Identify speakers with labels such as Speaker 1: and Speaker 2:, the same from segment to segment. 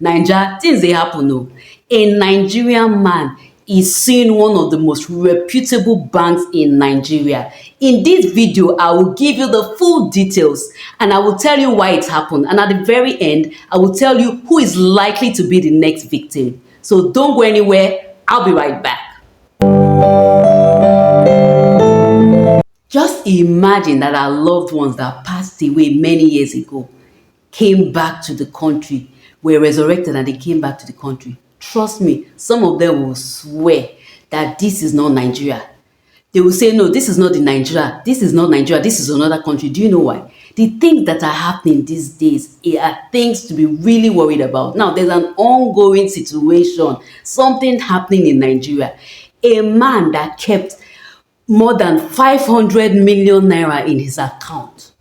Speaker 1: Naija, things dey happen o. A Nigerian man is suing one of the most reputable banks in Nigeria. In this video, I will give you the full details and I will tell you why it happened. And at the very end, I will tell you who is likely to be the next victim. So don't go anywhere. I'll be right back. Just imagine that our loved ones that passed away many years ago came back to the country, were resurrected and they came back to the country. Trust me, some of them will swear that this is not Nigeria. They will say, no, this is not the Nigeria. This is not Nigeria. This is another country. Do you know why? The things that are happening these days are things to be really worried about. Now, there's an ongoing situation, something happening in Nigeria. A man that kept more than 500 million naira in his account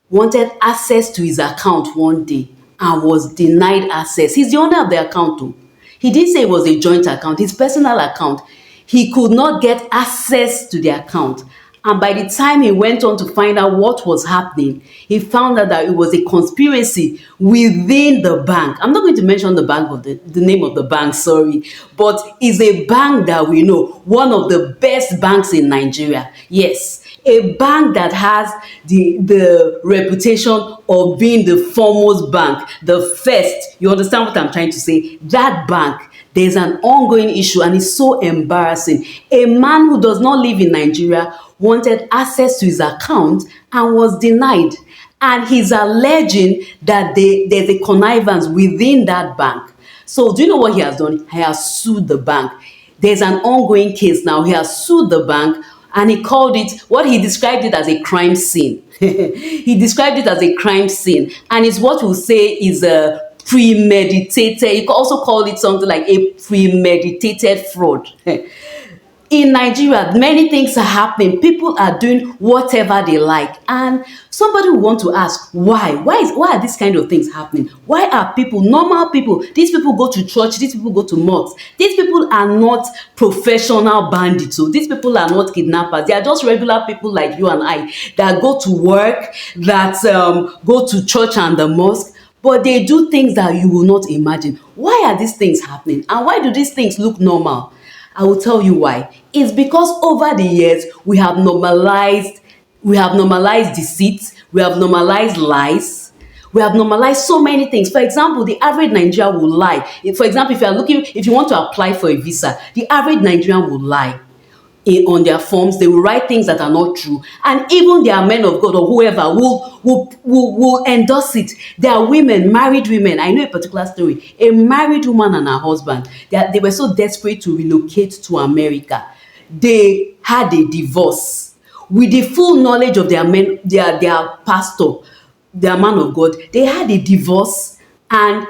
Speaker 1: wanted access to his account one day and was denied access. He's the owner of the account too. He didn't say it was a joint account, his personal account. He could not get access to the account. And by the time he went on to find out what was happening, he found out that it was a conspiracy within the bank. I'm not going to mention the bank of the name of the bank, sorry, but it's a bank that we know, one of the best banks in Nigeria. Yes, a bank that has the reputation of being the foremost bank, the first. You understand what I'm trying to say? That bank, there's an ongoing issue and it's so embarrassing. A man who does not live in Nigeria wanted access to his account and was denied. And he's alleging that there's a connivance within that bank. So do you know what he has done? He has sued the bank. There's an ongoing case now. He has sued the bank and he called it, what he described it as a crime scene. He described it as a crime scene. And it's what we'll say is a premeditated, you can also call it something like a premeditated fraud. In Nigeria, many things are happening. People are doing whatever they like. And somebody will want to ask, why? Why are these kind of things happening? Why are people, normal people, these people go to church, these people go to mosques. These people are not professional bandits. So these people are not kidnappers. They are just regular people like you and I that go to work, that go to church and the mosque. But they do things that you will not imagine. Why are these things happening? And why do these things look normal? I will tell you why. It's because over the years, we have normalized deceit, we have normalized lies, we have normalized so many things. For example, the average Nigerian will lie. For example, if you want to apply for a visa, the average Nigerian will lie. On their forms, they will write things that are not true, and even their men of God or whoever will endorse it. There are women, married women. I know a particular story. A married woman and her husband, they were so desperate to relocate to America. They had a divorce with the full knowledge of their men, their pastor, their man of God. They had a divorce, and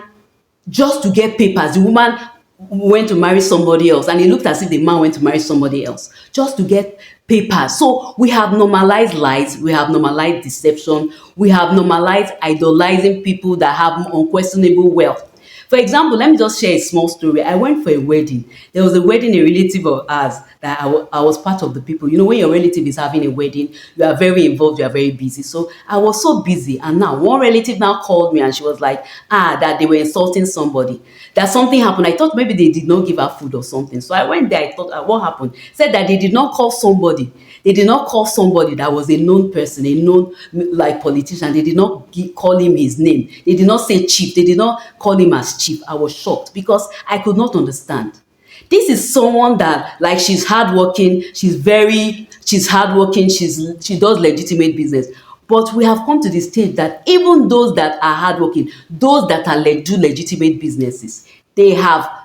Speaker 1: just to get papers, the woman went to marry somebody else, and it looked as if the man went to marry somebody else just to get papers. So we have normalized lies, we have normalized deception, we have normalized idolizing people that have unquestionable wealth. For example, let me just share a small story. I went for a wedding. There was a wedding, a relative of ours, that I was part of the people. You know, when your relative is having a wedding, you are very involved, you are very busy. So I was so busy. And now one relative now called me and she was like, that they were insulting somebody. That something happened. I thought maybe they did not give her food or something. So I went there, I thought, what happened? Said that they did not call somebody. They did not call somebody that was a known person, a known like politician. They did not call him his name. They did not say chief. They did not call him as chief. I was shocked because I could not understand. This is someone that, like, she's hardworking, she's hardworking, she does legitimate business. But we have come to the stage that even those that are hardworking, those that are do legitimate businesses, they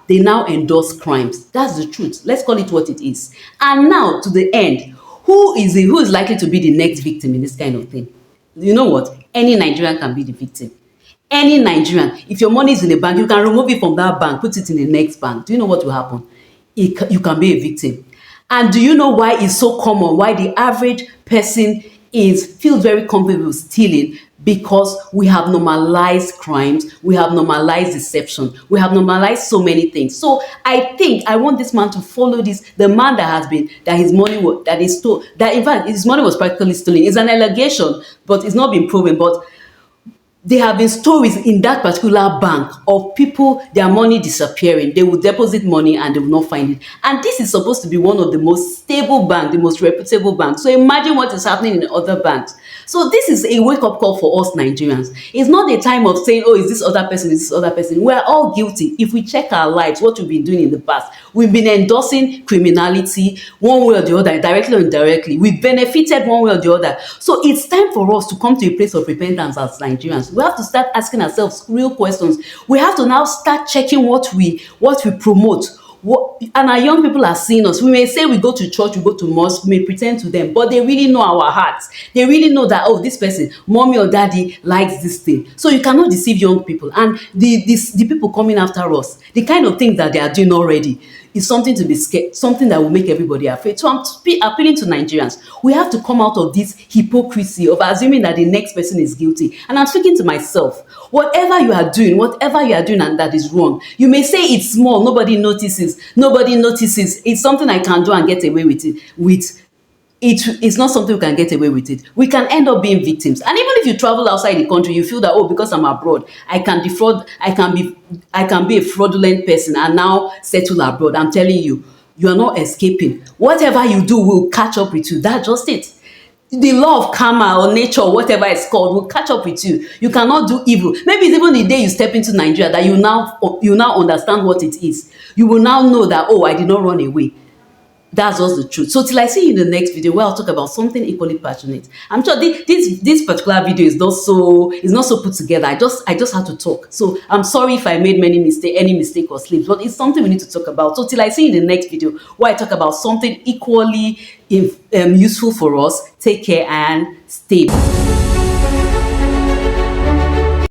Speaker 1: now endorse crimes. That's the truth. Let's call it what it is. And now to the end, who is likely to be the next victim in this kind of thing? You know what? Any Nigerian can be the victim. Any Nigerian. If your money is in a bank, you can remove it from that bank, put it in the next bank. Do you know what will happen? You can be a victim. And do you know why it's so common? Why the average person feels very comfortable stealing? Because we have normalized crimes, we have normalized deception, we have normalized so many things. So I think I want this man to follow this. The man that his money that is stolen, that is stolen, that in fact his money was practically stolen. It's an allegation, but it's not been proven. But there have been stories in that particular bank of people, their money disappearing. They will deposit money and they will not find it. And this is supposed to be one of the most stable banks, the most reputable banks. So imagine what is happening in other banks. So this is a wake-up call for us Nigerians. It's not a time of saying, oh, is this other person, is this other person. We're all guilty. If we check our lives, what we've been doing in the past, we've been endorsing criminality one way or the other, directly or indirectly. We've benefited one way or the other. So it's time for us to come to a place of repentance as Nigerians. We have to start asking ourselves real questions. We have to now start checking what we promote. And our young people are seeing us. We may say we go to church, we go to mosque, we may pretend to them, but they really know our hearts. They really know that, oh, this person, mommy or daddy likes this thing. So you cannot deceive young people. And the people coming after us, the kind of things that they are doing already, is something to be scared, something that will make everybody afraid. So I'm appealing to Nigerians. We have to come out of this hypocrisy of assuming that the next person is guilty. And I'm speaking to myself. Whatever you are doing and that is wrong, you may say it's small, nobody notices. It's something I can do and get away with it. It's not something we can get away with it. We can end up being victims. And even if you travel outside the country, you feel that, oh, because I'm abroad, I can defraud, I can be a fraudulent person and now settle abroad. I'm telling you, you are not escaping. Whatever you do will catch up with you. That's just it. The law of karma or nature, whatever it's called, will catch up with you. You cannot do evil. Maybe it's even the day you step into Nigeria that you now understand what it is. You will now know that, oh, I did not run away. That's just the truth. So till I see you in the next video where I'll talk about something equally passionate. I'm sure this particular video is not so put together. I just had to talk. So I'm sorry if I made any mistake or slips, but it's something we need to talk about. So till I see you in the next video where I talk about something equally useful for us. Take care and stay.